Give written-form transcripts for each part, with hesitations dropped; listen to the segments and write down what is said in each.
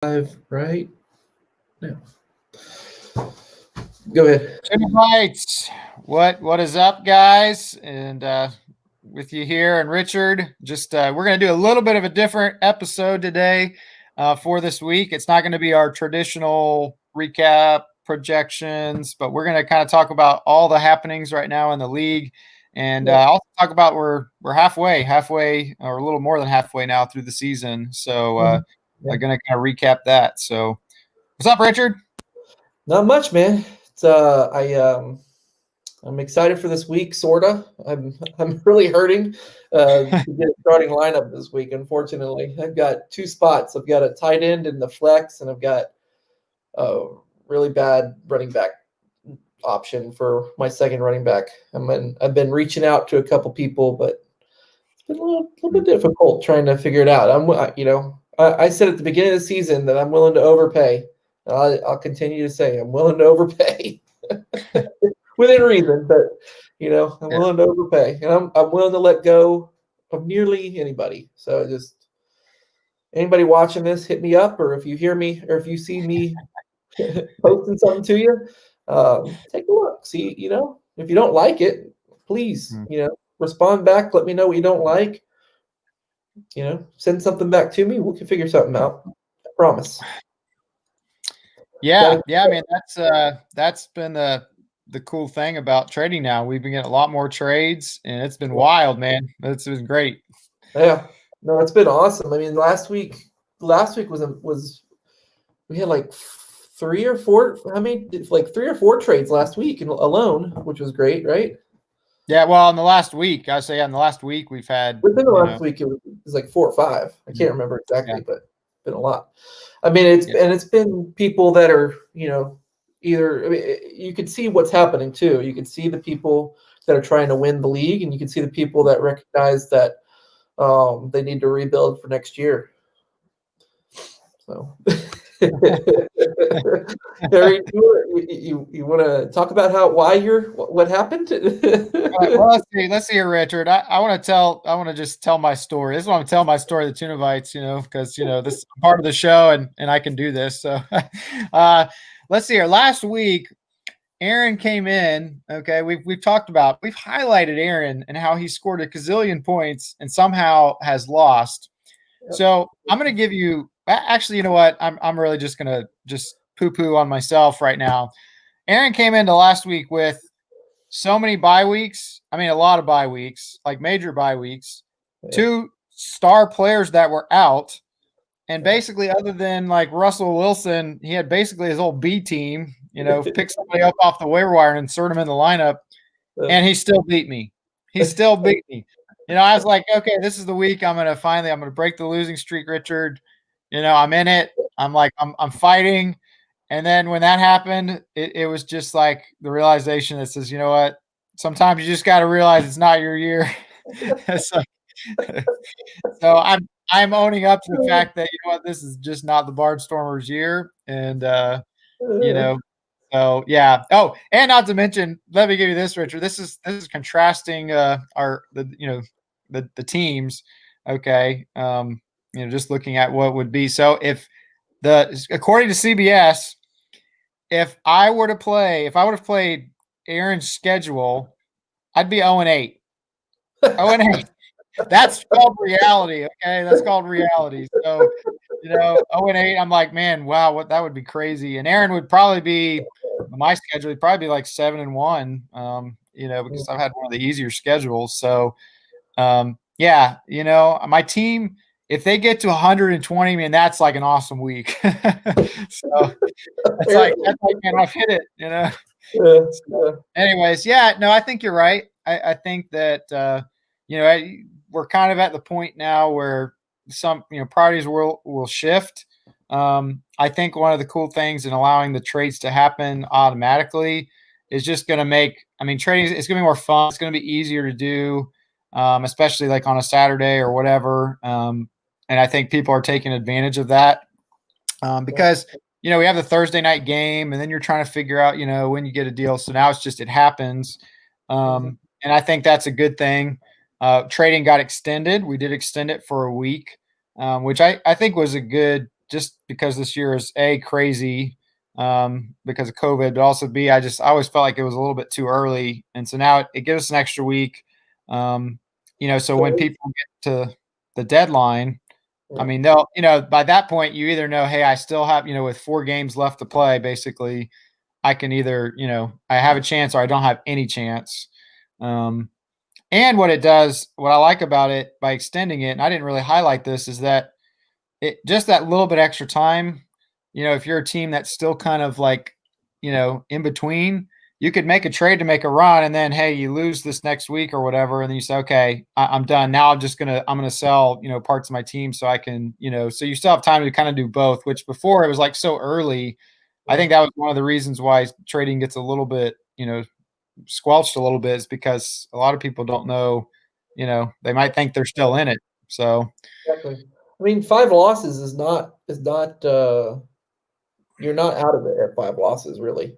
Live right now. Go ahead. Tunavites, what is up, guys? And with you here and Richard, just we're going to do a little bit of a different episode today for this week. It's not going to be our traditional recap projections, but we're going to kind of talk about all the happenings right now in the league, and also talk about we're halfway, or a little more than halfway now through the season. So I'm going to kind of recap that. So, what's up, Richard? Not much, man. It's I'm excited for this week, sorta. I'm really hurting to get a starting lineup this week. Unfortunately, I've got two spots. I've got a tight end in the flex, and I've got a really bad running back option for my second running back. I've been reaching out to a couple people, but it's been a little bit difficult trying to figure it out. I said at the beginning of the season that I'm willing to overpay. I'll continue to say I'm willing to overpay within reason, but I'm willing to overpay, and I'm willing to let go of nearly anybody. So just anybody watching this, hit me up, or if you hear me, or if you see me posting something to you, take a look. See, if you don't like it, please, respond back. Let me know what you don't like. Send something back to me. We can figure something out. I promise. Yeah. I mean, that's been the cool thing about trading now. We've been getting a lot more trades, and it's been wild, man. It's been great. Yeah. No, it's been awesome. I mean, last week was we had like three or four trades last week alone, which was great, right? Yeah, well, in the last week, I say in the last week we've had within the last week it was like 4 or 5. I can't remember exactly, but it's been a lot. I mean, it's been people that are, either you can see what's happening too. You can see the people that are trying to win the league, and you can see the people that recognize that they need to rebuild for next year. So, Harry, you want to talk about what happened? Well, let's see here, Richard. I want to just tell my story. This is what I'm telling my story, the Tunavites, because this is part of the show, and I can do this. So, let's see here. Last week, Aaron came in. Okay, we've highlighted Aaron and how he scored a gazillion points and somehow has lost. Yep. So I'm going to give you. Actually, you know what? I'm really just going to poo-poo on myself right now. Aaron came into last week with so many bye weeks. I mean, a lot of bye weeks, like major bye weeks. Yeah. 2 star players that were out. And basically, other than like Russell Wilson, he had basically his whole B team, pick somebody up off the waiver wire and insert him in the lineup. And he still beat me. He still beat me. I was like, okay, this is the week I'm going to break the losing streak, Richard. I'm in it. I'm like, I'm fighting. And then when that happened, it was just like the realization that says, you know what? Sometimes you just got to realize it's not your year. So I'm owning up to the fact that, this is just not the Barnstormers' year. And, so yeah. Oh, and not to mention, let me give you this, Richard. This is contrasting the teams. Okay. Just looking at what would be. So according to CBS, if I would have played Aaron's schedule, I'd be 0-8. 0-8. That's called reality. Okay. That's called reality. So, 0-8, I'm like, man, wow, that would be crazy. And Aaron would probably be my schedule. He'd probably be like 7-1. Because I've had one of the easier schedules. So, my team, if they get to 120, man, that's like an awesome week. So it's like, man, I've hit it, Yeah. So, anyways, I think you're right. I think that, we're kind of at the point now where some, priorities will shift. I think one of the cool things in allowing the trades to happen automatically is just going to make, trading, it's going to be more fun. It's going to be easier to do. Especially like on a Saturday or whatever. And I think people are taking advantage of that because, we have the Thursday night game and then you're trying to figure out, when you get a deal. So now it happens. And I think that's a good thing. Trading got extended. We did extend it for a week, which I think was a good just because this year is A, crazy because of COVID, but also B, I always felt like it was a little bit too early. And so now it gives us an extra week. So when people get to the deadline, I mean, they'll, by that point, you either know, hey, I still have, with 4 games left to play, basically, I can either, I have a chance or I don't have any chance. And what it does, what I like about it by extending it, and I didn't really highlight this, is that it just that little bit extra time, if you're a team that's still kind of like, in between, you could make a trade to make a run, and then, hey, you lose this next week or whatever, and then you say, okay, I'm done. Now I'm gonna sell, parts of my team so I can, so you still have time to kind of do both, which before it was like so early. I think that was one of the reasons why trading gets a little bit, squelched a little bit, is because a lot of people don't know, they might think they're still in it. So exactly. I mean, 5 losses is not you're not out of it at 5 losses, really.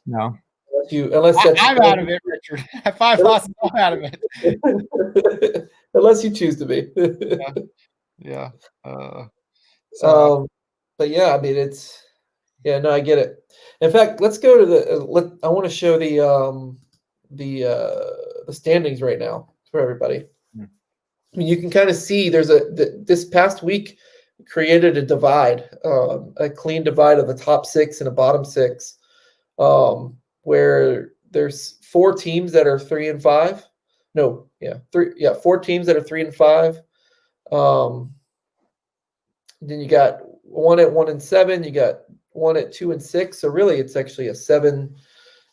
no. I'm out of it, Richard. 5 losses, I'm out of it. Unless you choose to be. Yeah. But yeah, I mean, I get it. In fact, let's go to I want to show the standings right now for everybody. I mean, you can kind of see this past week created a divide, a clean divide of the top 6 and a bottom 6, where there's 4 teams that are 3 and 5. No, yeah, 4 teams that are 3 and 5. Then you got 1 at 1 and 7. You got 1 at 2 and 6. So really, it's actually a 7.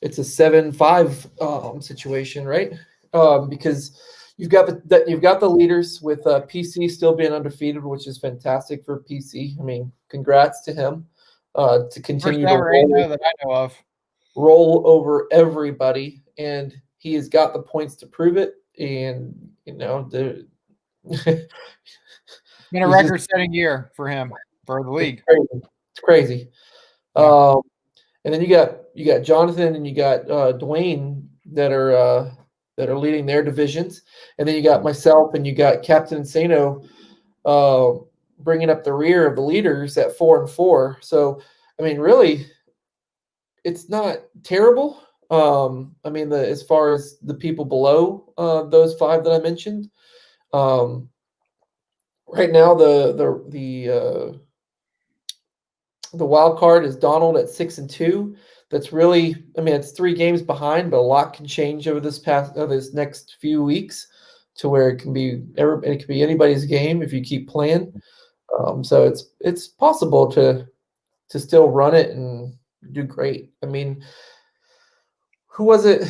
It's a 7-5 situation, right? Because you've got the leaders with PC still being undefeated, which is fantastic for PC. I mean, congrats to him to continue to roll over everybody, and he has got the points to prove it. And it's been a record-setting year for him, for the league. It's crazy. Yeah. And then you got Jonathan and you got Dwayne that are leading their divisions, and then you got myself and you got Captain Insano bringing up the rear of the leaders at 4 and 4. So I mean, really, it's not terrible. I mean, as far as the people below those 5 that I mentioned, right now the wild card is Donald at 6 and 2. That's really, I mean, it's 3 games behind, but a lot can change over this next few weeks to where it can be anybody's game if you keep playing. So it's possible to still run it and do great. I mean, who was it?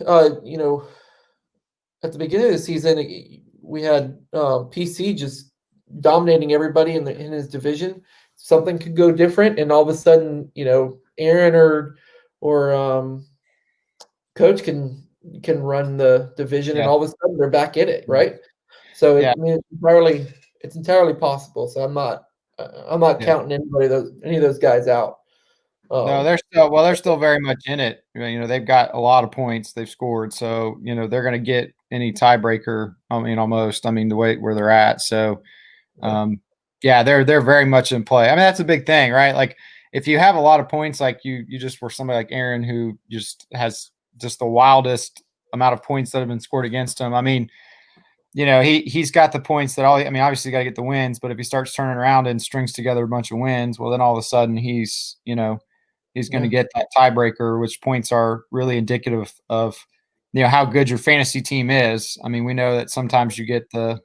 At the beginning of the season, we had PC just dominating everybody in his division. Something could go different, and all of a sudden, Aaron or Coach can run the division, and all of a sudden they're back in it, right? So I mean, it's entirely possible. So I'm not counting any of those guys out. No, they're still very much in it. They've got a lot of points they've scored, so they're going to get any tiebreaker. I mean, almost. I mean, the way where they're at. So, they're very much in play. I mean, that's a big thing, right? Like, if you have a lot of points, like you just were somebody like Aaron who just has just the wildest amount of points that have been scored against him. I mean, he's got the points that obviously got to get the wins, but if he starts turning around and strings together a bunch of wins, well, then all of a sudden he's going to get that tiebreaker, which points are really indicative of, how good your fantasy team is. I mean, we know that sometimes you get the,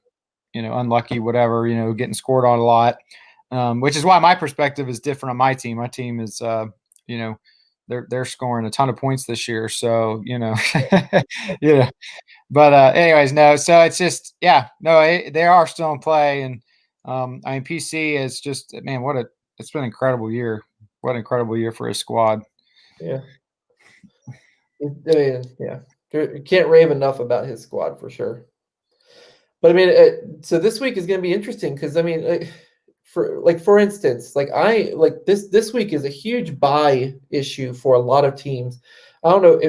unlucky, whatever, getting scored on a lot, which is why my perspective is different on my team. My team is, they're scoring a ton of points this year. So, but anyways, no, so it's just, they are still in play. And I mean, PC is just, man, it's been an incredible year. What an incredible year for his squad. Yeah. I mean, you can't rave enough about his squad for sure. But I mean, so this week is going to be interesting because I mean, for instance, this week is a huge buy issue for a lot of teams. I don't know,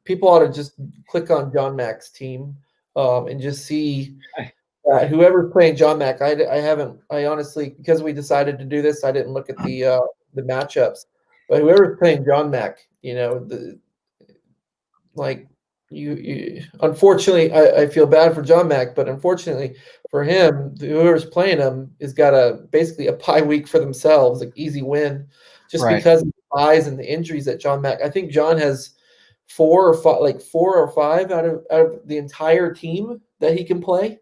people ought to just click on John Mack's team and just see Whoever's playing John Mack, I honestly, because we decided to do this, I didn't look at the matchups. But whoever's playing John Mack, like you unfortunately, I feel bad for John Mack, but unfortunately for him, whoever's playing him has got basically a bye week for themselves, like easy win, just Right. because of the buys and the injuries that John Mack. I think John has four or five out of the entire team that he can play.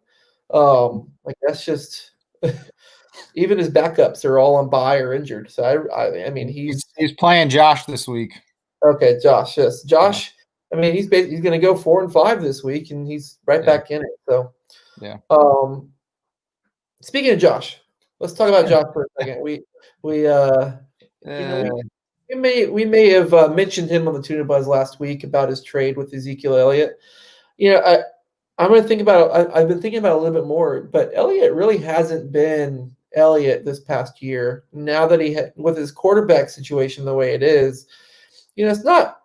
Like that's just even his backups are all on bye or injured. So I mean He's playing Josh this week. okay, Josh. Yes, Josh. I mean he's going to go 4-5 this week, and he's right back in it. So yeah. Speaking of Josh, let's talk about Josh for a second. We we may have mentioned him on the Tuna Buzz last week about his trade with Ezekiel Elliott. I'm going to think about it. I've been thinking about it a little bit more, but Elliott really hasn't been Elliott this past year. Now that with his quarterback situation the way it is, it's not.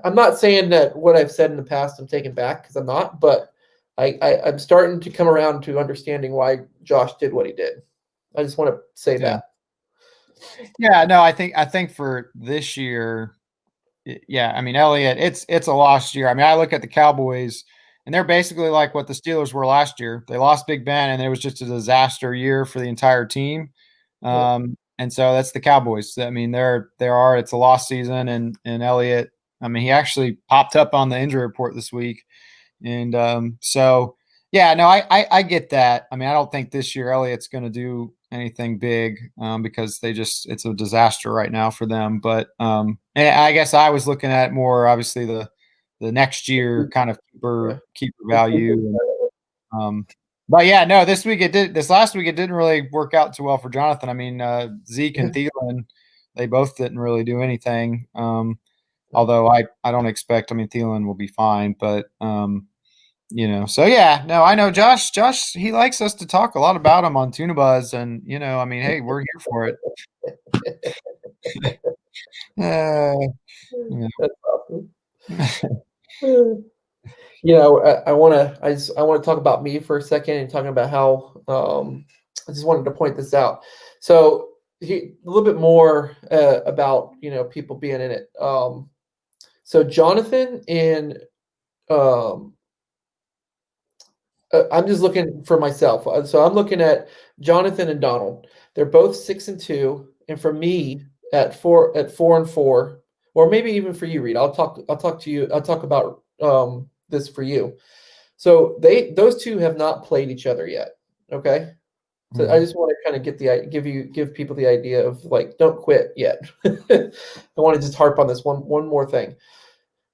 I'm not saying that what I've said in the past I'm taking back, because I'm not, but I'm starting to come around to understanding why Josh did what he did. I just want to say that. Yeah, no, I think for this year, I mean, Elliott, it's a lost year. I mean, I look at the Cowboys, and they're basically like what the Steelers were last year. They lost Big Ben, and it was just a disaster year for the entire team. And so that's the Cowboys. I mean, it's a lost season, and Elliott, I mean, he actually popped up on the injury report this week. And so, yeah, no, I get that. I mean, I don't think this year Elliott's going to do anything big because it's a disaster right now for them. But I guess I was looking at more obviously the next year kind of keeper value. But yeah, no, this last week it didn't really work out too well for Jonathan. I mean, Zeke and Thielen, they both didn't really do anything. Although I don't expect. I mean, Thielen will be fine, but so yeah, no, I know Josh, he likes us to talk a lot about him on Tuna Buzz, and I mean, hey, we're here for it. That's awesome. I want to talk about me for a second and talking about how I just wanted to point this out. So a little bit more about people being in it. So Jonathan and I'm just looking for myself. So I'm looking at Jonathan and Donald. They're both 6-2, and for me at 4-4, or maybe even for you, Reid. I'll talk to you. I'll talk about this for you. So those two have not played each other yet. Okay. So I just want to kind of give people the idea of like, don't quit yet. I want to just harp on this one more thing.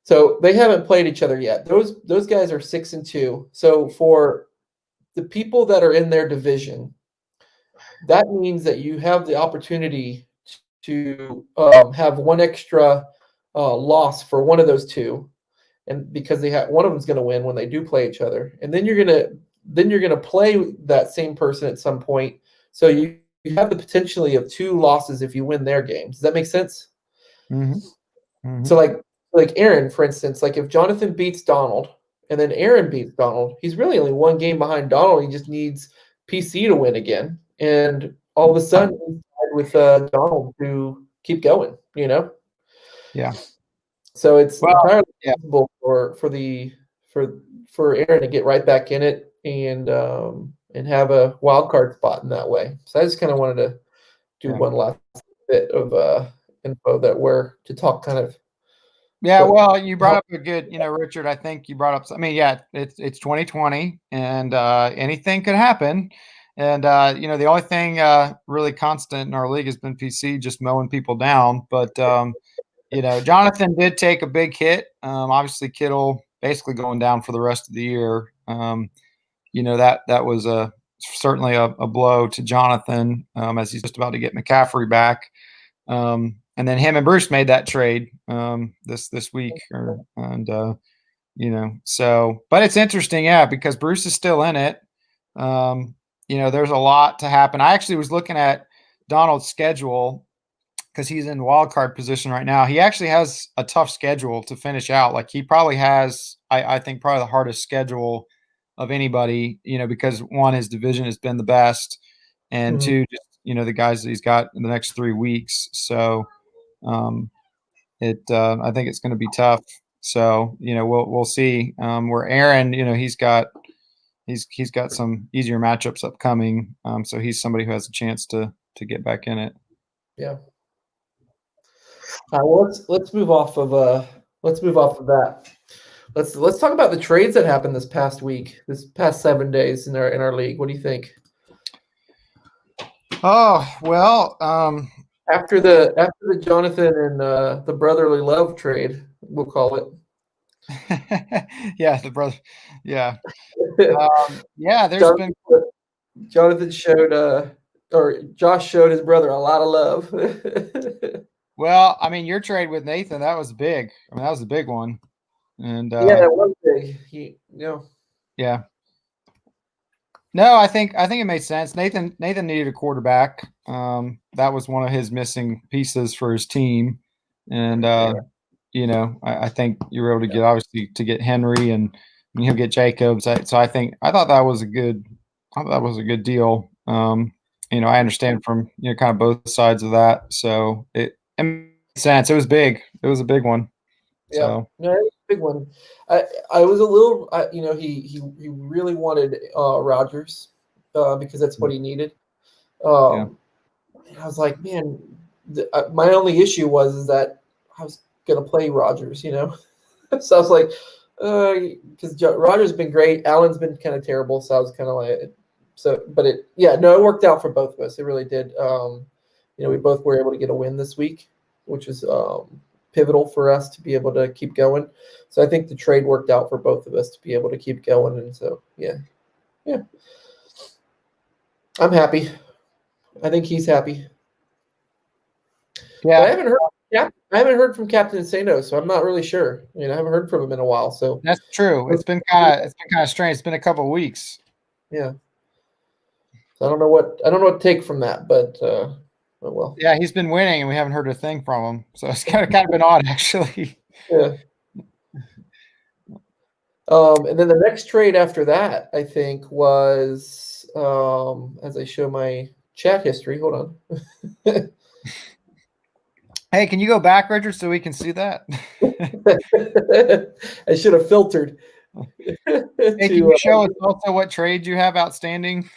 So they haven't played each other yet. Those guys are 6-2. So for the people that are in their division, that means that you have the opportunity to have one extra loss for one of those two, and because one of them's going to win when they do play each other, and then you're gonna play that same person at some point. So you have the potentially of two losses if you win their games. Does that make sense? So like Aaron, for instance, like if Jonathan beats Donald and then Aaron beats Donald, he's really only one game behind Donald. He just needs PC to win again, and all of a sudden he's tied with Donald to keep going. Yeah. So it's entirely possible for Aaron to get right back in it and have a wild card spot in that way. So I just kind of wanted to do one last bit of info that we're to talk kind of. Yeah, well, you brought up a good, Richard, I think you brought up, I mean, yeah, it's 2020 and anything could happen. And, the only thing really constant in our league has been PC just mowing people down. But, Jonathan did take a big hit. Obviously, Kittle basically going down for the rest of the year. That was certainly a blow to Jonathan as he's just about to get McCaffrey back. And then him and Bruce made that trade this week, so. But it's interesting, because Bruce is still in it. There's a lot to happen. I actually was looking at Donald's schedule because he's in wild card position right now. He actually has a tough schedule to finish out. Like he probably has, I think, probably the hardest schedule of anybody, because one, his division has been the best, and two, just, the guys that he's got in the next 3 weeks. So I think it's going to be tough. So, we'll see. Where Aaron, he's got some easier matchups upcoming. So he's somebody who has a chance to get back in it. Yeah. Well, let's move off of that. Let's talk about the trades that happened this past 7 days in our league. What do you think? Oh, well, after the Jonathan and the brotherly love trade, we'll call it. Yeah, the brother. Yeah. Jonathan showed or Josh showed his brother a lot of love. Well, I mean, your trade with Nathan, that was big. I mean, that was a big one. And yeah, it was big. Yeah. No, I think it made sense. Nathan needed a quarterback. That was one of his missing pieces for his team. And I think you were able to get Henry, and he'll get Jacobs. So I thought that was a good deal. I understand from kind of both sides of that. So it made sense. It was big. It was a big one. Yeah, so. No, it was a big one. I was a little, he really wanted Rodgers because that's what he needed. And I was like, man, my only issue was that I was gonna play Rodgers, So I was like, because Rodgers has been great, Allen's been kind of terrible, so I was kind of like, but it worked out for both of us. It really did. We both were able to get a win this week, which is pivotal for us to be able to keep going. So I think the trade worked out for both of us to be able to keep going. And so, yeah. I'm happy. I think he's happy. Yeah. But I haven't heard from Captain Sano, so I'm not really sure. I haven't heard from him in a while. So that's true. It's been kind of strange. It's been a couple of weeks. Yeah. So I don't know what to take from that, but oh well. Yeah, he's been winning, and we haven't heard a thing from him. So it's kind of been odd, actually. Yeah. And then the next trade after that, I think, was as I show my chat history. Hold on. Hey, can you go back, Richard, so we can see that? I should have filtered. Hey, can you show us also what trades you have outstanding?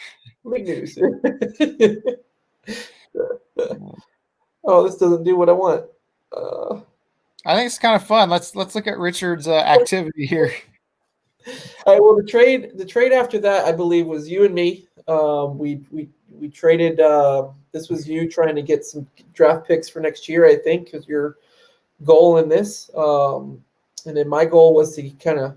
Big news. Oh, this doesn't do what I want. I think it's kind of fun. Let's look at Richard's activity here. All right. Well, the trade after that, I believe, was you and me. We traded. This was you trying to get some draft picks for next year, I think, is your goal in this. And then my goal was to kind of,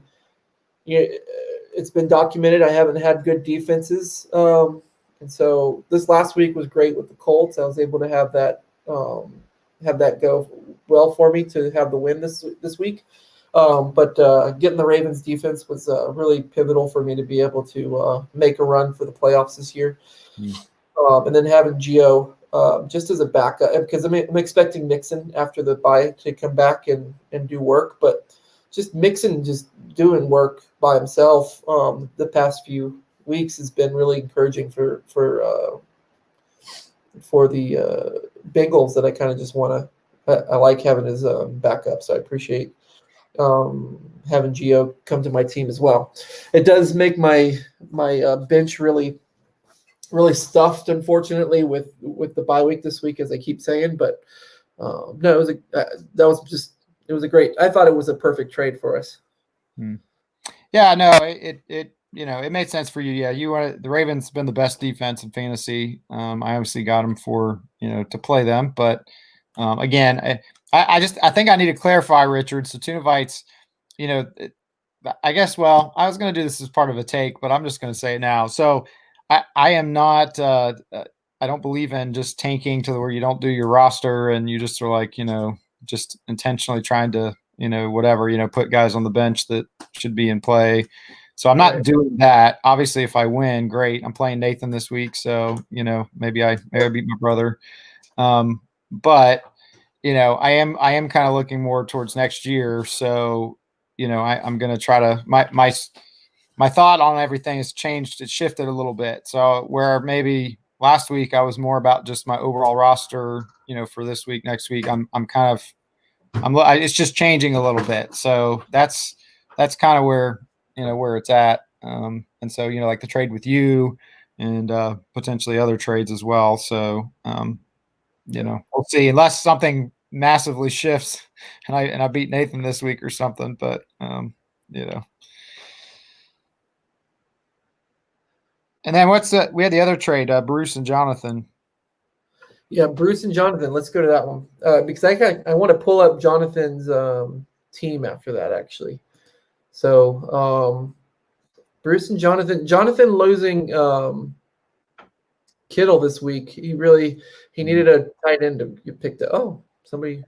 it's been documented. I haven't had good defenses, and so this last week was great with the Colts. I was able to have that go well for me to have the win this week. But getting the Ravens defense was really pivotal for me to be able to make a run for the playoffs this year. And then having Gio just as a backup, because I'm expecting Mixon after the bye to come back and do work, but just Mixon just doing work by himself the past few weeks has been really encouraging for the Bengals, that I kind of just want to. I like having his backup, so I appreciate having Gio come to my team as well. It does make my bench really stuffed, unfortunately, with the bye week this week, as I keep saying. But no, it was a great. I thought it was a perfect trade for us. Yeah, no, it made sense for you. Yeah, the Ravens have been the best defense in fantasy. I obviously got them for to play them, but again, I think I need to clarify, Richard. So Tunavites, I guess. Well, I was going to do this as part of a take, but I'm just going to say it now. So I am not. I don't believe in just tanking to where you don't do your roster and you just are like just intentionally trying to whatever put guys on the bench that should be in play. So I'm not doing that. Obviously, if I win, great. I'm playing Nathan this week, so maybe I beat my brother. But I am kind of looking more towards next year. So I'm going to try to my thought on everything has changed. It shifted a little bit. So where maybe last week I was more about just my overall roster, for this week, next week, it's just changing a little bit. So that's kind of where it's at. And so, like the trade with you and potentially other trades as well. So, we'll see, unless something massively shifts and I beat Nathan this week or something, but And then we had the other trade, Bruce and Jonathan. Yeah, Bruce and Jonathan. Let's go to that one because I want to pull up Jonathan's team after that, actually. So Bruce and Jonathan. Jonathan losing Kittle this week. He needed a tight end to get picked up. Oh, somebody.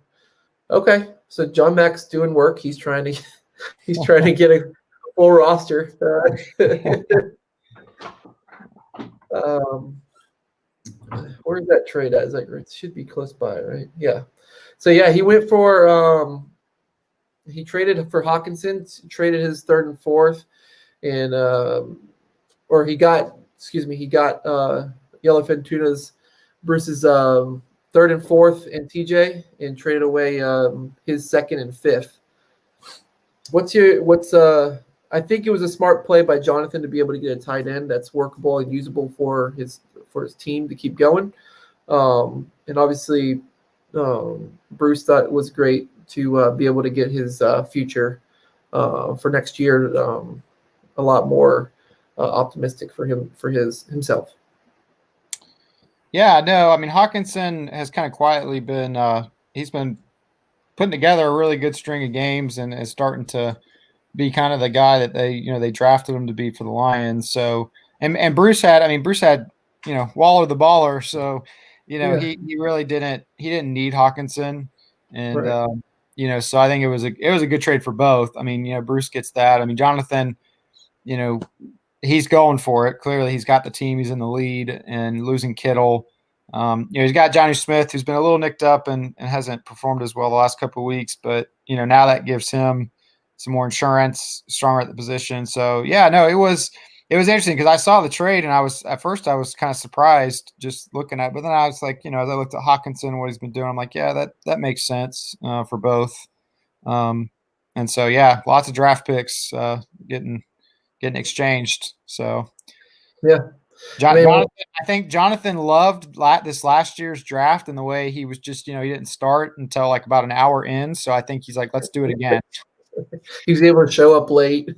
Okay, so John Mack's doing work. He's trying to get a full roster. Where's that trade at? It should be close by, right? Yeah. So yeah, he went for he traded for Hawkinson, traded his third and fourth, and he got Yellowfin Tuna's Bruce's third and fourth and TJ, and traded away his second and fifth. I think it was a smart play by Jonathan to be able to get a tight end that's workable and usable for his team to keep going. And obviously, Bruce thought it was great to be able to get his future for next year a lot more optimistic for himself. Yeah, no, I mean, Hawkinson has kind of quietly been he's been putting together a really good string of games and is starting to be kind of the guy that they drafted him to be for the Lions. So and Bruce had Waller the baller. So he really didn't need Hawkinson, and right. So I think it was a good trade for both. I mean, Bruce gets that. I mean, Jonathan, he's going for it. Clearly, he's got the team. He's in the lead, and losing Kittle. He's got Johnny Smith, who's been a little nicked up and hasn't performed as well the last couple of weeks. But now that gives him some more insurance, stronger at the position. So yeah, no, it was interesting because I saw the trade and I was kind of surprised just looking at it. But then I was like, as I looked at Hawkinson, what he's been doing, I'm like, yeah, that makes sense for both. And so yeah, lots of draft picks getting exchanged. So yeah. Jonathan, I think Jonathan loved this last year's draft and the way he was just, he didn't start until like about an hour in. So I think he's like, let's do it again. He was able to show up late.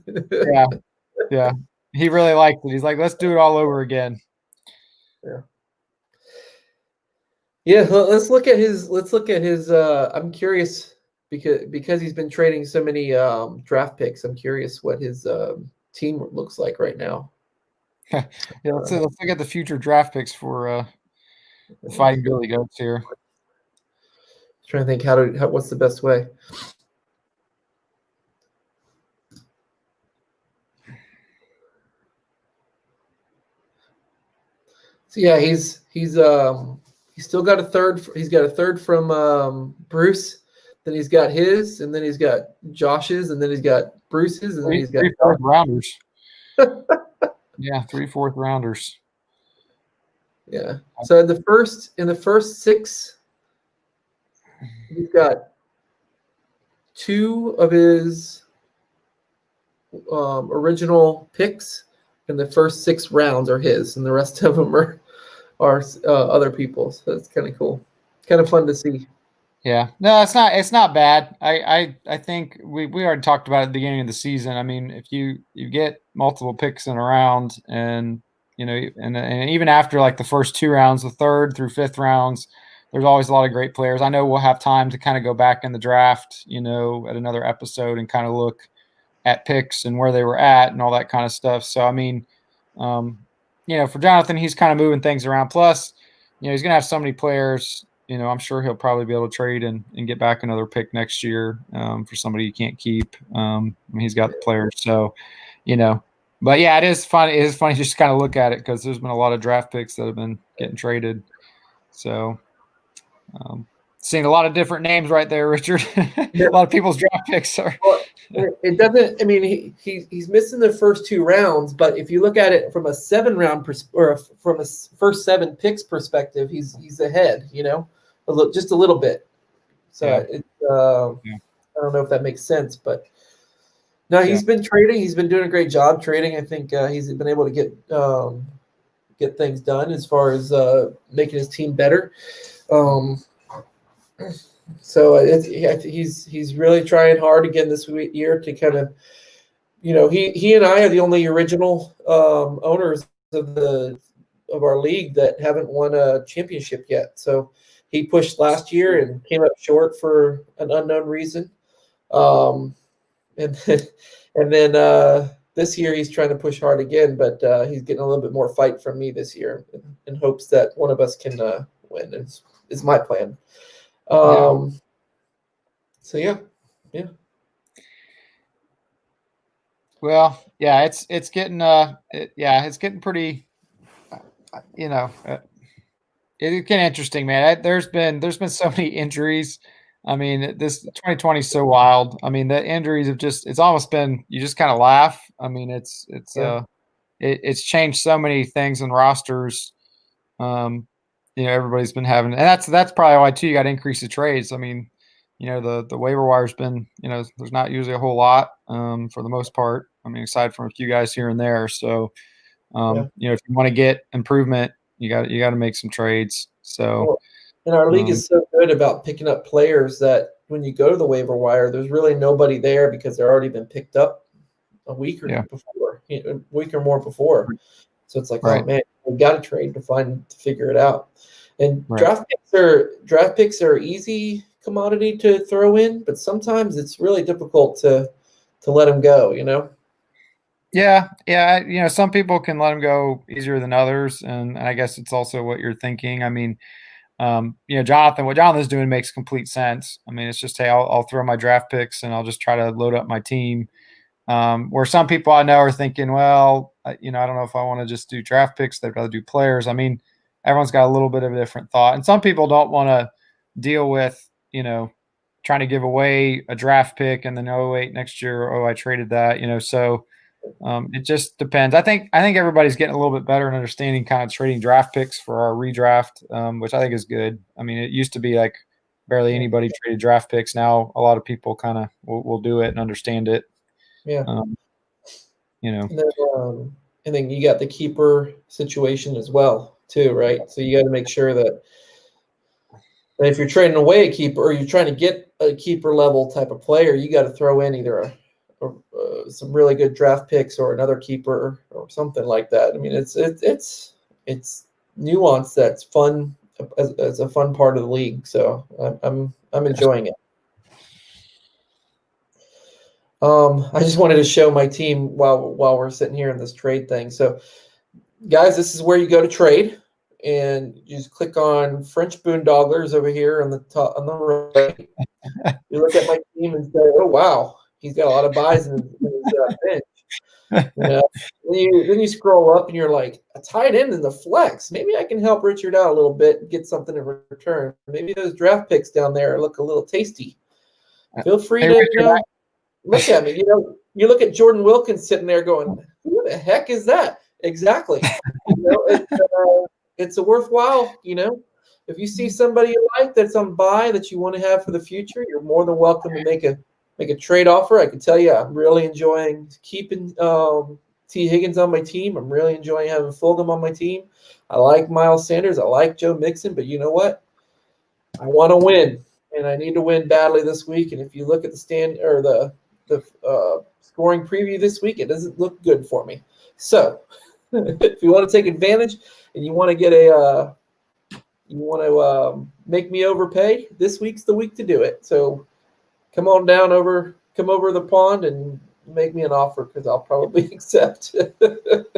Yeah. He really liked it. He's like, let's do it all over again. Yeah. Let's look at his. I'm curious because he's been trading so many draft picks. I'm curious what his team looks like right now. Yeah, let's look at the future draft picks for the Fighting Billy Goats here. Trying to think what's the best way. So yeah, he's still got a third. He's got a third from Bruce. Then he's got his, and then he's got Josh's, and then he's got Bruce's, and then he's got 3 4th rounders. Yeah, 3 4th rounders. Yeah. So in the first 6, he's got 2 of his original picks, and the first 6 rounds are his, and the rest of them are other people's. So it's kind of cool, kind of fun to see. Yeah, no, it's not bad. I think we already talked about it at the beginning of the season. I mean, if you get multiple picks in a round, and and even after like the first 2 rounds, the 3rd through 5th rounds, there's always a lot of great players. I know we'll have time to kind of go back in the draft, at another episode and kind of look at picks and where they were at and all that kind of stuff. So I mean, for Jonathan, he's kind of moving things around. Plus, he's going to have so many players. I'm sure he'll probably be able to trade and get back another pick next year for somebody you can't keep. I mean, he's got the players. So, but yeah, it is funny. It is funny just to kind of look at it because there's been a lot of draft picks that have been getting traded. So, seeing a lot of different names right there, Richard. A lot of people's draft picks are. It doesn't. I mean, he's missing the first 2 rounds, but if you look at it from a 7-round from a first 7 picks perspective, he's ahead. Just a little bit. So Yeah. I don't know if that makes sense, but no, he's been trading. He's been doing a great job trading. I think he's been able to get things done as far as making his team better. So he's really trying hard again this year to kind of, he and I are the only original owners of our league that haven't won a championship yet. So he pushed last year and came up short for an unknown reason. And then this year he's trying to push hard again, but he's getting a little bit more fight from me this year in hopes that one of us can win. Is my plan. So yeah. Well, yeah, it's getting it's getting pretty, it's getting interesting, man. There's been so many injuries. I mean, this 2020 is so wild. I mean, the injuries have it's almost been, you just kind of laugh. I mean, it's changed so many things in rosters. Everybody's been having, and that's probably why too you got to increase the trades. I mean, the waiver wire's been, there's not usually a whole lot for the most part. I mean, aside from a few guys here and there. So, if you want to get improvement, you got to make some trades. So, and our league is so good about picking up players that when you go to the waiver wire, there's really nobody there because they're already been picked up a week or more before. So it's like, oh man, we got to trade to figure it out. And draft picks are easy commodity to throw in, but sometimes it's really difficult to let them go. Yeah. Some people can let them go easier than others, and I guess it's also what you're thinking. I mean, Jonathan, what Jonathan's doing makes complete sense. I mean, it's just, hey, I'll throw my draft picks and I'll just try to load up my team. Where some people I know are thinking, well, I don't know if I want to just do draft picks. They'd rather do players. I mean, everyone's got a little bit of a different thought, and some people don't want to deal with, trying to give away a draft pick and then, oh wait, next year, I traded that, so. It just depends. I think everybody's getting a little bit better in understanding kind of trading draft picks for our redraft, which I think is good. I mean, it used to be like barely anybody traded draft picks. Now a lot of people kind of will do it and understand it. Yeah. And then you got the keeper situation as well too, right? So you got to make sure that if you're trading away a keeper or you're trying to get a keeper level type of player, you got to throw in either some really good draft picks or another keeper or something like that. I mean, it's nuance that's fun as a fun part of the league. So I'm enjoying it. I just wanted to show my team while we're sitting here in this trade thing. So, guys, this is where you go to trade, and you just click on French Boondogglers over here on the top on the right. You look at my team and say, "Oh wow, he's got a lot of buys in his bench." Then you scroll up and you're like, a tight end in the flex. Maybe I can help Richard out a little bit and get something in return. Maybe those draft picks down there look a little tasty. Feel free to Richard, look at me. You look at Jordan Wilkins sitting there going, "Who the heck is that?" Exactly. It's a worthwhile. If you see somebody you like that's on buy that you want to have for the future, you're more than welcome to make a trade offer. I can tell you, I'm really enjoying keeping T. Higgins on my team. I'm really enjoying having Fulgham on my team. I like Miles Sanders. I like Joe Mixon. But you know what? I want to win, and I need to win badly this week. And if you look at the scoring preview this week, it doesn't look good for me. So if you want to take advantage and you want to make me overpay, this week's the week to do it. So come over the pond and make me an offer because I'll probably accept.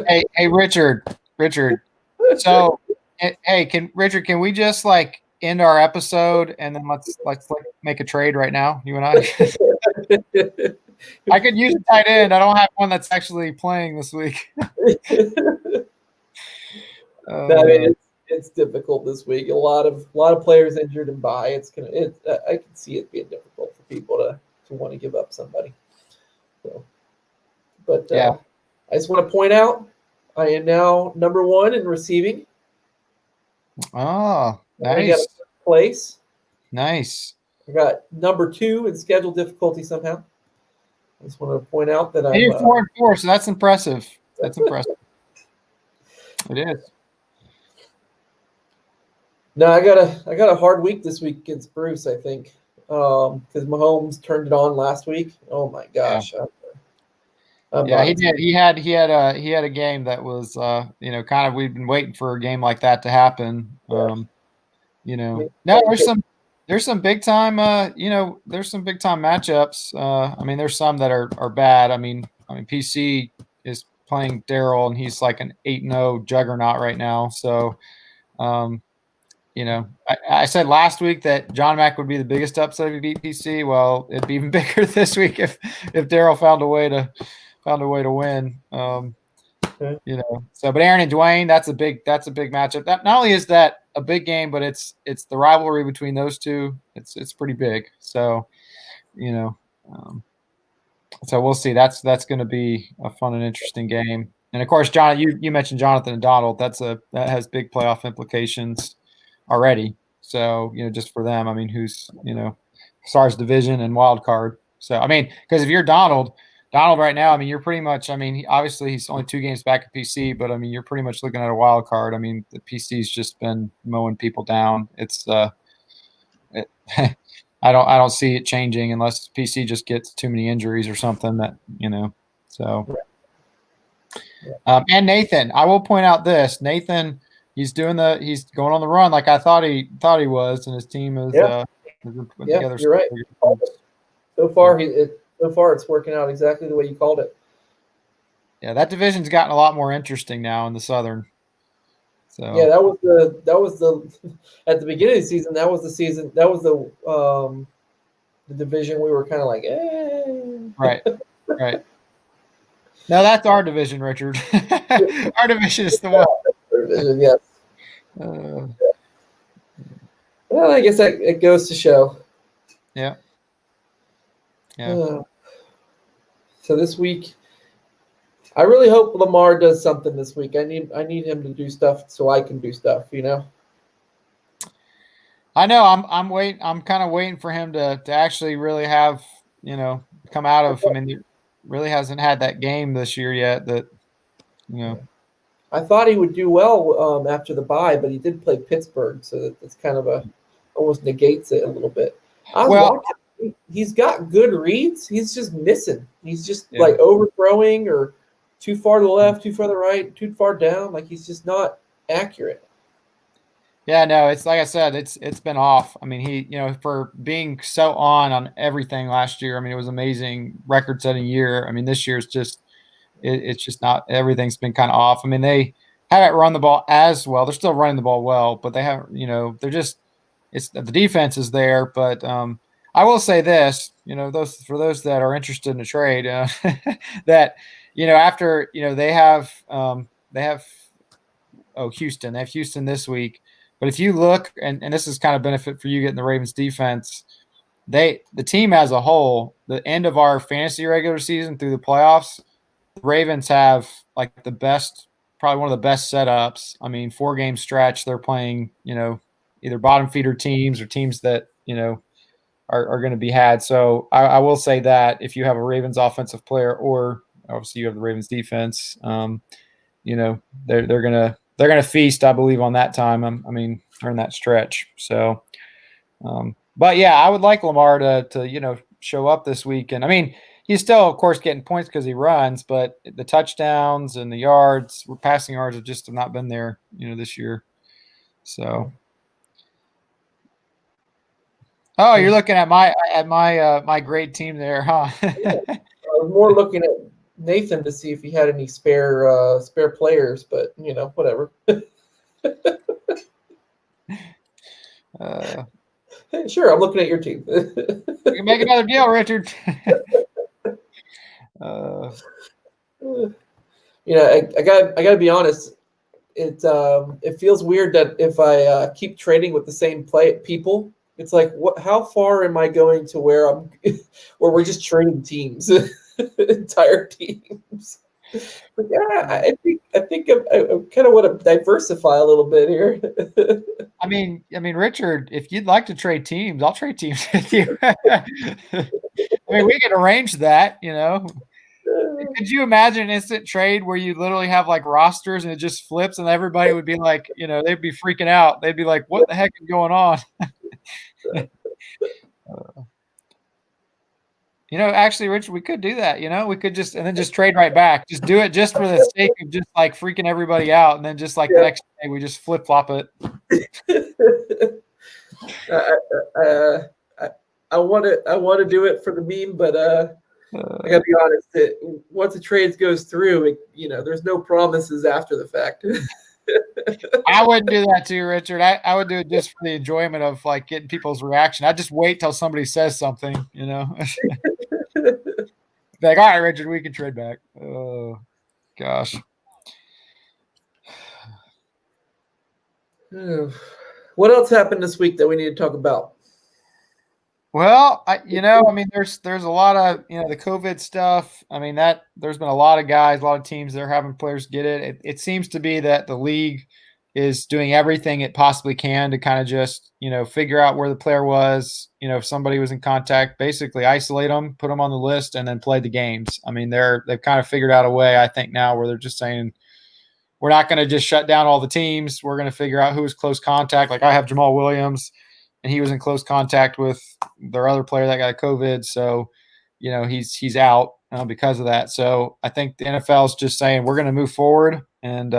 Hey, Richard. So, hey, can we just like end our episode and then let's make a trade right now, you and I? I could use a tight end. I don't have one that's actually playing this week. It's difficult this week. A lot of players injured and bye. I can see it being difficult for people to want to give up somebody. So, but Yeah. I just want to point out I am now number 1 in receiving. Oh, I got a nice. first place. Nice. I got number 2 in schedule difficulty somehow. I just want to point out that And I'm you're 4-4, so that's impressive. That's impressive. It is. No, I got a hard week this week against Bruce, I think. Because Mahomes turned it on last week. Oh my gosh. I'm Yeah, not he did. He had a game that was kind of, we've been waiting for a game like that to happen. No, there's some big time there's some big time matchups. I mean, there's some that are bad. I mean PC is playing Daryl, and he's like an 8-0 juggernaut right now. So I said last week that John Mack would be the biggest upset if he beat PC. Well, it'd be even bigger this week if Daryl found a way to win. Okay. So, but Aaron and Dwayne, that's a big matchup. That not only is that a big game, but it's the rivalry between those two. It's pretty big. So, so we'll see. That's going to be a fun and interesting game. And of course, John, you mentioned Jonathan and Donald. That has big playoff implications already. So, just for them, I mean, who's, Stars division and wild card. So, I mean, because if you're Donald right now, I mean, you're pretty much, I mean, obviously he's only 2 games back at PC, but I mean, you're pretty much looking at a wild card. I mean, the PC's just been mowing people down. It's, I don't see it changing unless PC just gets too many injuries or something that, so. And Nathan, I will point out this. Nathan, he's going on the run like I thought he was, and his team is put together. You're right. So far, it's working out exactly the way you called it. Yeah, that division's gotten a lot more interesting now in the Southern. So yeah, that was the at the beginning of the season. That was the division we were kind of like, Right. No, that's our division, Richard. Our division is the one. Division, yes. Well, I guess it goes to show. Yeah. So this week, I really hope Lamar does something this week. I need him to do stuff so I can do stuff. I know. I'm waiting. I'm kind of waiting for him to actually really have come out of. I mean, he really hasn't had that game this year yet. That I thought he would do well after the bye, but he did play Pittsburgh, so that's kind of almost negates it a little bit. He's got good reads. He's just missing. He's just like overthrowing or too far to the left, too far to the right, too far down. Like he's just not accurate. Yeah, no, it's like I said, it's been off. I mean, he, for being so on everything last year, I mean, it was amazing, record-setting year. I mean, this year's just, it's just not, everything's been kind of off. I mean, they haven't run the ball as well. They're still running the ball well, but they haven't, they're just, it's the defense is there. But I will say this, for those that are interested in a trade, that, after, they have Houston. They have Houston this week. But if you look, and this is kind of benefit for you getting the Ravens defense, the team as a whole, the end of our fantasy regular season through the playoffs, the Ravens have like the best, probably one of the best setups. I mean, 4-game stretch, they're playing, either bottom feeder teams or teams that, are going to be had. So I will say that if you have a Ravens offensive player, or obviously you have the Ravens defense, they're gonna feast, I believe, on that time. I mean, during that stretch. So, but yeah, I would like Lamar to show up this week. And I mean, he's still, of course, getting points because he runs, but the touchdowns and the yards, passing yards, have just not been there, this year. So, oh, you're looking at my great team there, huh? I was more looking at Nathan to see if he had any spare players, but whatever. Sure, I'm looking at your team. You can make another deal, Richard. I gotta be honest. It feels weird that if I keep trading with the same people, it's like how far am I going to where we're just trading teams? entire teams. But yeah, I think I kind of want to diversify a little bit here. I mean, Richard, if you'd like to trade teams, I'll trade teams with you. I mean, we can arrange that, you know. Could you imagine an instant trade where you literally have like rosters and it just flips and everybody would be like, you know, they'd be freaking out. They'd be like, what the heck is going on? You know, actually, Richard, we could do that. You know, we could just and then just trade right back. Just do it just for the sake of just like freaking everybody out, and then just like the next day we just flip flop it. I want to do it for the meme, but I gotta be honest. Once the trades goes through, there's no promises after the fact. I wouldn't do that too, Richard. I would do it just for the enjoyment of like getting people's reaction. I'd just wait till somebody says something, you know. Like, all right, Richard, we can trade back. Oh, gosh. What else happened this week that we need to talk about? Well, there's a lot of, the COVID stuff. I mean, there's been a lot of guys, a lot of teams that are having players get it. It seems to be that the league is doing everything it possibly can to kind of just, figure out where the player was, if somebody was in contact, basically isolate them, put them on the list, and then play the games. I mean, they've kind of figured out a way, I think, now where they're just saying, we're not going to just shut down all the teams. We're going to figure out who was close contact. Like I have Jamal Williams, and he was in close contact with their other player that got COVID. So, he's out because of that. So I think the NFL is just saying we're going to move forward and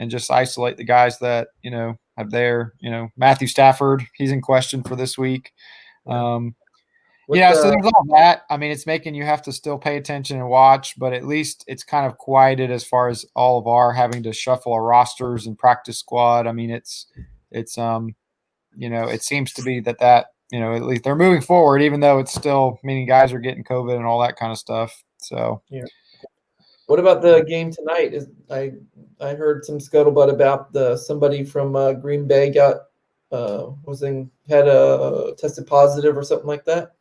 just isolate the guys that, have their, Matthew Stafford, he's in question for this week. So there's all that. I mean, it's making you have to still pay attention and watch, but at least it's kind of quieted as far as all of our having to shuffle our rosters and practice squad. I mean, it seems to be that, at least they're moving forward, even though it's still meaning guys are getting COVID and all that kind of stuff. So, yeah. What about the game tonight? I heard some scuttlebutt about somebody from Green Bay had tested positive or something like that.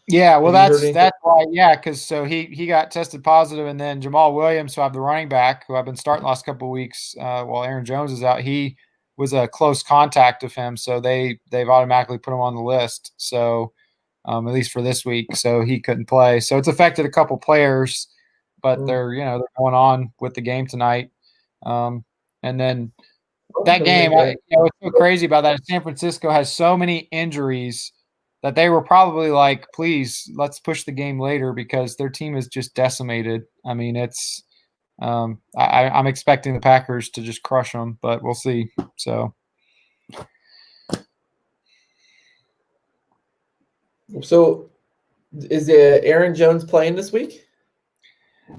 Yeah, well, that's why. Yeah, because he got tested positive, and then Jamal Williams, who I have the running back, who I've been starting the last couple of weeks while Aaron Jones is out, he was a close contact of him, so they've automatically put him on the list. So at least for this week, so he couldn't play. So it's affected a couple players, but they're going on with the game tonight. And then that game, what's so crazy about that is San Francisco has so many injuries that they were probably like, please, let's push the game later because their team is just decimated. I mean, it's I'm expecting the Packers to just crush them, but we'll see. So is Aaron Jones playing this week?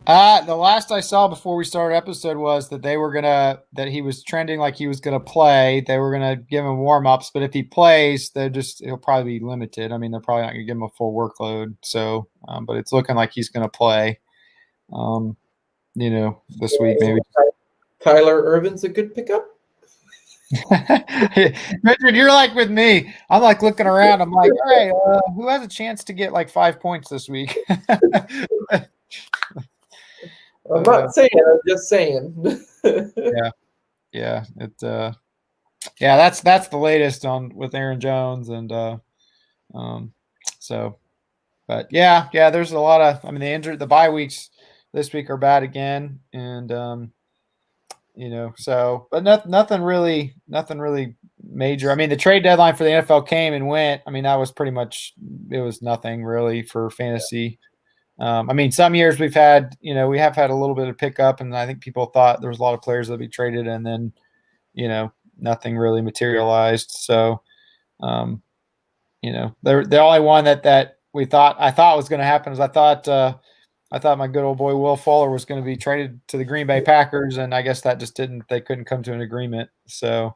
The last I saw before we started episode was that that he was trending like he was gonna play. They were gonna give him warm-ups, but if he plays, he'll probably be limited. I mean, they're probably not gonna give him a full workload. So, but it's looking like he's gonna play. This week maybe. Kyler Irvin's a good pickup. Richard, you're like with me. I'm like looking around. I'm like, all right, who has a chance to get like 5 points this week? I'm not saying. I'm just saying. Yeah. That's the latest with Aaron Jones, and but there's a lot of. I mean, the bye weeks this week are bad again, and but nothing really major. I mean, the trade deadline for the NFL came and went. I mean, that was pretty much it was nothing really for fantasy. I mean, some years we have had a little bit of pickup, and I think people thought there was a lot of players that would be traded, and then, nothing really materialized. So, the only one that I thought was going to happen is I thought my good old boy Will Fuller was going to be traded to the Green Bay Packers, and I guess that just they couldn't come to an agreement. So,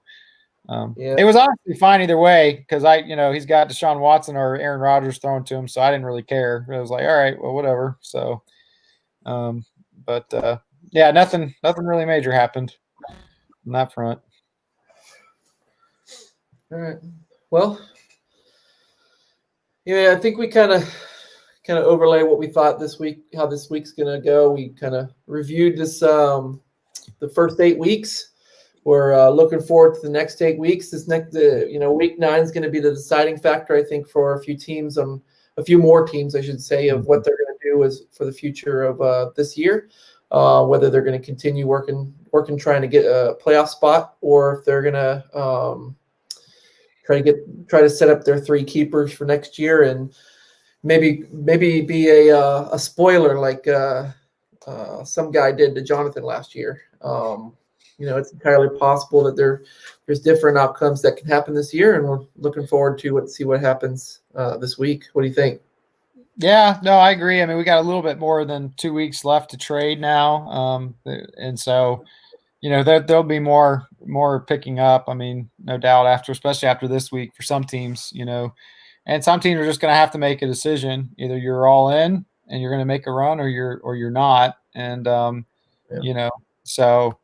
it was honestly fine either way because he's got Deshaun Watson or Aaron Rodgers thrown to him, so I didn't really care. It was like, all right, well, whatever. So, nothing really major happened on that front. All right. Well, I think we kind of kind of overlay what we thought this week, how this week's going to go. We kind of reviewed this the first 8 weeks. We're looking forward to the next 8 weeks. This next, week 9 is going to be the deciding factor, I think, for a few teams, a few more teams, I should say, of what they're going to do is for the future of this year. Whether they're going to continue working, trying to get a playoff spot, or if they're going to try to set up their 3 keepers for next year, and maybe be a spoiler like some guy did to Jonathan last year. It's entirely possible that there's different outcomes that can happen this year, and we're looking forward to see what happens this week. What do you think? Yeah, no, I agree. I mean, we got a little bit more than 2 weeks left to trade now, and so there'll be more picking up. I mean, no doubt especially after this week for some teams, and some teams are just going to have to make a decision. Either you're all in and you're going to make a run, or you're not. And so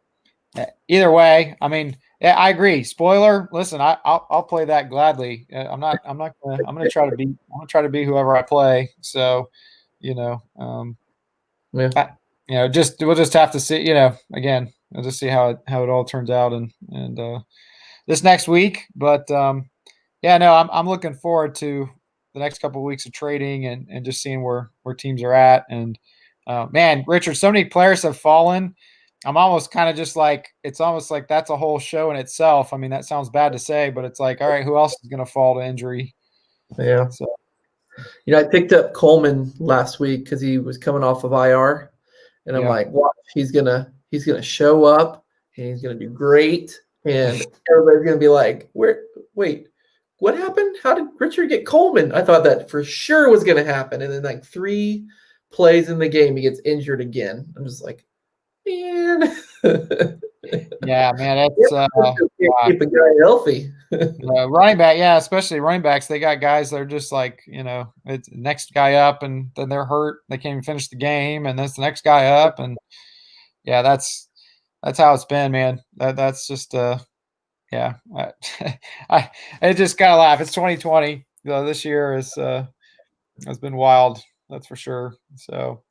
either way, I mean, yeah, I agree. Spoiler, listen, I'll play that gladly. I'm gonna try to be whoever I play. So, we'll just have to see. Again, we'll just see how it all turns out and this next week. But I'm looking forward to the next couple of weeks of trading and just seeing where teams are at. And man, Richard, so many players have fallen. I'm almost kind of just like, it's almost like that's a whole show in itself. I mean, that sounds bad to say, but it's like, all right, who else is going to fall to injury? Yeah. So, I picked up Coleman last week because he was coming off of IR, and I'm like, watch, he's gonna show up and he's gonna do great, and everybody's gonna be like, wait, what happened? How did Richard get Coleman? I thought that for sure was gonna happen, and then like 3 plays in the game, he gets injured again. I'm just like, man. Yeah, man, that's keep a guy healthy. Running back, yeah, especially running backs. They got guys that are just like, it's next guy up, and then they're hurt. They can't even finish the game, and that's the next guy up, and yeah, that's how it's been, man. That's just yeah. I just gotta laugh. It's 2020. This year has been wild. That's for sure. So.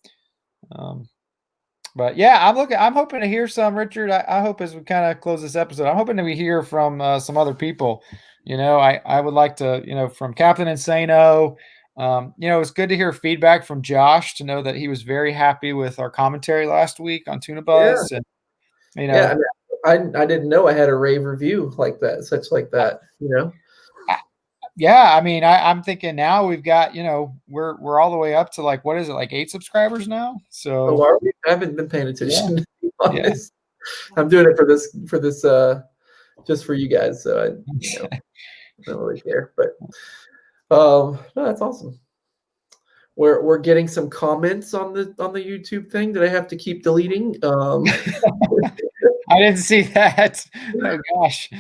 But yeah, I'm hoping to hear some, Richard. I hope as we kind of close this episode, I'm hoping that we hear from some other people. I would like to, from Captain Insano. It was good to hear feedback from Josh, to know that he was very happy with our commentary last week on Tuna Buzz. Yeah. And I didn't know I had a rave review like that, such like that. Yeah, I mean, I'm thinking now we've got, we're all the way up to like, what is it, like 8 subscribers now? So are we? I haven't been paying attention. To be honest. Yeah. I'm doing it for this just for you guys. So I don't really care. But no, that's awesome. We're getting some comments on the YouTube thing that I have to keep deleting. I didn't see that. Oh gosh.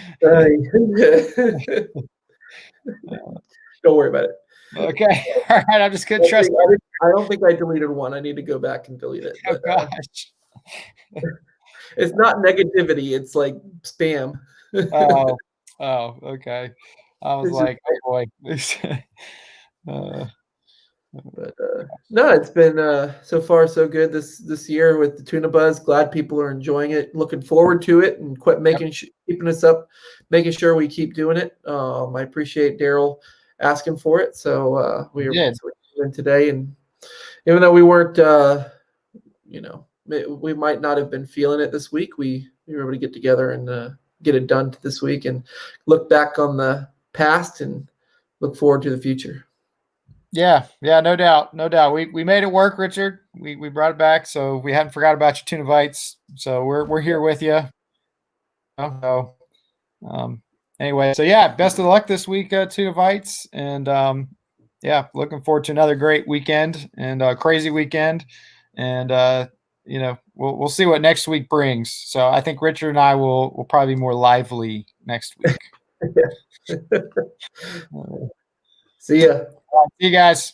Don't worry about it. Okay. All right. I'm just gonna trust. I don't think I deleted one. I need to go back and delete it. Oh gosh. It's not negativity. It's like spam. Oh, okay. I was like, oh boy. But no, it's been so far so good this year with the Tuna Buzz. Glad people are enjoying it. Looking forward to it, and quit keeping us up, making sure we keep doing it. I appreciate Daryl asking for it, so we are in today. And even though we weren't, we might not have been feeling it this week, we were able to get together and get it done this week, and look back on the past and look forward to the future. Yeah, no doubt. We made it work, Richard. We brought it back, so we hadn't forgot about your Tunavites. So we're here with you. So, anyway, so yeah, best of luck this week, Tunavites, and looking forward to another great weekend and crazy weekend, and we'll see what next week brings. So I think Richard and I will probably be more lively next week. See ya. See you guys.